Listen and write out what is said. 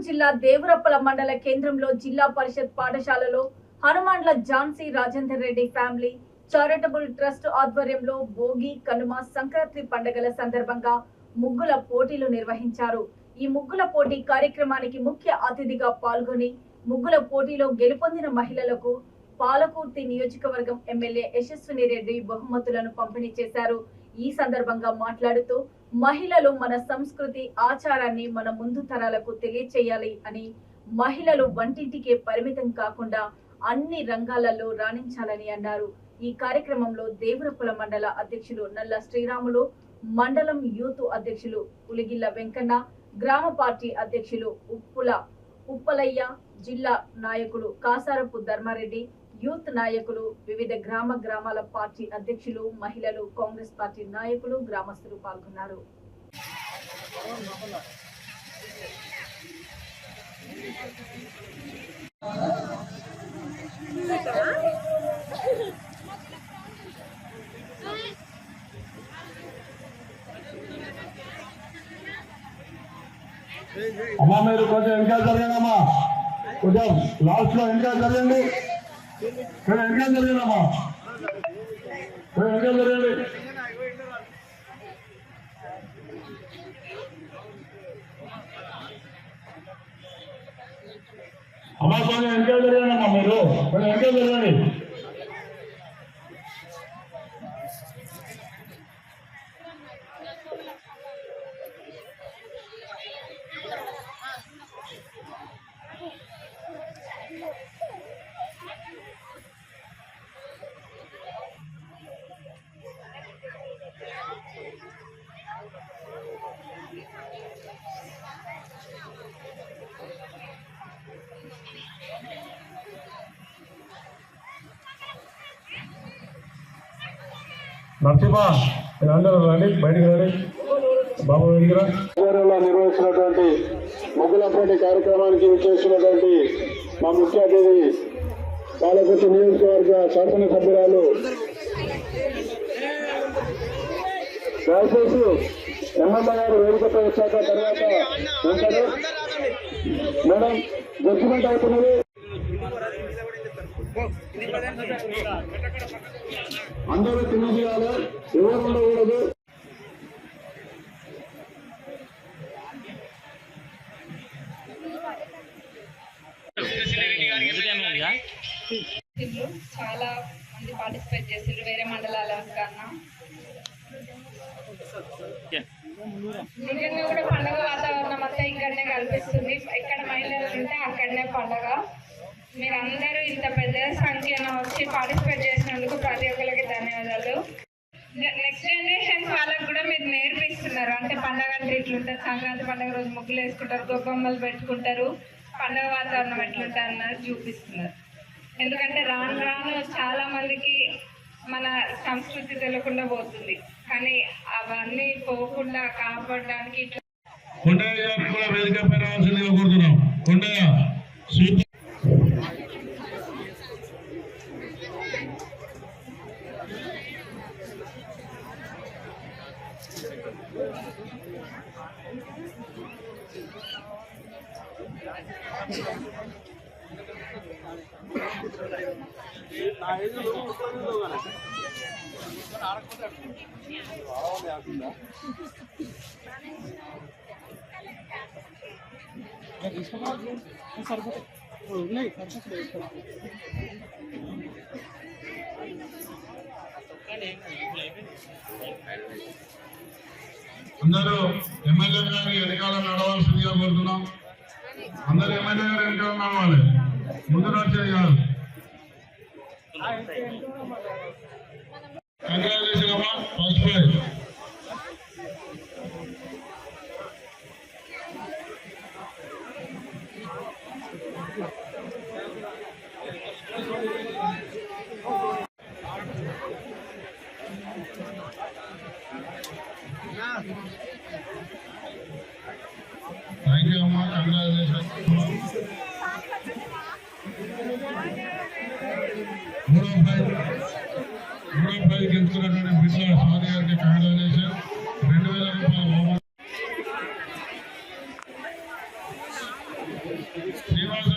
జిల్లా దేవరపల మండల కేంద్రంలో జిల్లా పరిషత్ పాఠశాలలో హనుమాన్ల Jhansi Rajender Reddy family charitable trust ఆధ్వర్యంలో భోగి కనుమ సంక్రాంతి పండుగల సందర్భంగా ముగ్గుల పోటీలు నిర్వహించారు। ఈ ముగ్గుల పోటీ కార్యక్రమానికి ముఖ్య అతిథిగా పాల్గొని ముగ్గుల పోటీలో గెలుపొందిన మహిళలకు పాలకుర్తి నియోజకవర్గం ఎమ్మెల్యే యశస్విని రెడ్డి బహుమతులను పంపిణీ చేశారు। ఈ సందర్భంగా మాట్లాడుతూ మహిళలు మన సంస్కృతి ఆచారాన్ని మన ముందు తరాలకు తెలియచేయాలి అని, మహిళలు వంటింటికే పరిమితం కాకుండా అన్ని రంగాలలో రాణించాలని అన్నారు। ఈ కార్యక్రమంలో దేవరపల మండల అధ్యక్షులు నల్ల శ్రీరాములు, మండలం యూత్ అధ్యక్షులు ఉలిగిల్ల వెంకన్న, గ్రామ పార్టీ అధ్యక్షులు ఉప్పలయ్య, జిల్లా నాయకులు కాసారపు ధర్మారెడ్డి, యూత్ నాయకులు, వివిధ గ్రామాల పార్టీ అధ్యక్షులు, మహిళలు, కాంగ్రెస్ పార్టీ నాయకులు, గ్రామస్తులు పాల్గొన్నారు। అమ్మా మీరు కొంచెం వెనకాల జరగండమ్మా, కొంచెం లాస్ట్ లో వెనకాల జరగండి, వెనకాల జరగండమ్మా, వెనకాల జరగండి। అమ్మా కొంచెం వెనకాల జరగండమ్మా, మీరు కొంచెం వెనకాల జరగండి। నరసింహ అందరూ రండి, బయటికి రండి బాబు, నిర్వహిస్తున్నటువంటి ముగ్గుల పోటీ కార్యక్రమానికి విచ్చేసినటువంటి మా ముఖ్య అతిథి పాలకుర్తి నియోజకవర్గ శాసనసభ్యురాలు దయచేసి ఎమ్మెల్యే గారు వేదికపై వచ్చాక తర్వాత వెంటనే మేడం జడ్జిమెంట్ అవుతున్నది, అందరూ తినేయాలి, ఎవరు ఉండకూడదు। చాలా మంది పార్టిసిపేట్ చేసారు వేరే మండలాల కన్నా। నిజంగా కూడా పండుగ వాతావరణం అంతా ఇక్కడనే కనిపిస్తుంది, ఎక్కడ మహిళలు ఉంటే అక్కడనే పండుగ। మీరందరూ ఇంత పెద్ద సంఖ్యలో వచ్చి పార్టిసిపేట్ చేసినందుకు ప్రతి ఒక్కరికి ధన్యవాదాలు। నెక్స్ట్ జనరేషన్ వాళ్ళకు కూడా మీరు నేర్పిస్తున్నారు, అంటే పండుగ అంటే ఇట్లుంటుంది, సంక్రాంతి పండుగ రోజు ముగ్గులు వేసుకుంటారు, గొబ్బమ్మలు పెట్టుకుంటారు, పండుగ వాతావరణం ఎట్లుంటుంది అన్నది చూపిస్తున్నారు। ఎందుకంటే రాను రాను చాలా మందికి మన సంస్కృతి తెలియకుండా పోతుంది, కానీ అవన్నీ పోకుండా కాపాడడానికి ఇట్లా అందరూ ఎమ్మెల్యే గారి వెనకాల నడవాల్సిందిగా కోరుతున్నాం। అందరూ ఎమ్మెల్యే గారు వెనకాల నడవాలి, ముందు నడిచేది కాదు। కంగ్రాచులేషన్ అమ్మా, ఫస్ట్ ప్రైజ్। థ్యాంక్ యూ అమ్మా, కంగ్రాచులేషన్। మూడో ప్రైజ్ గెలుచుకున్నటువంటి బిడ్డ స్వామి గారికి కంగ్రాచులేషన్। 2000 రూపాయల శ్రీనివాస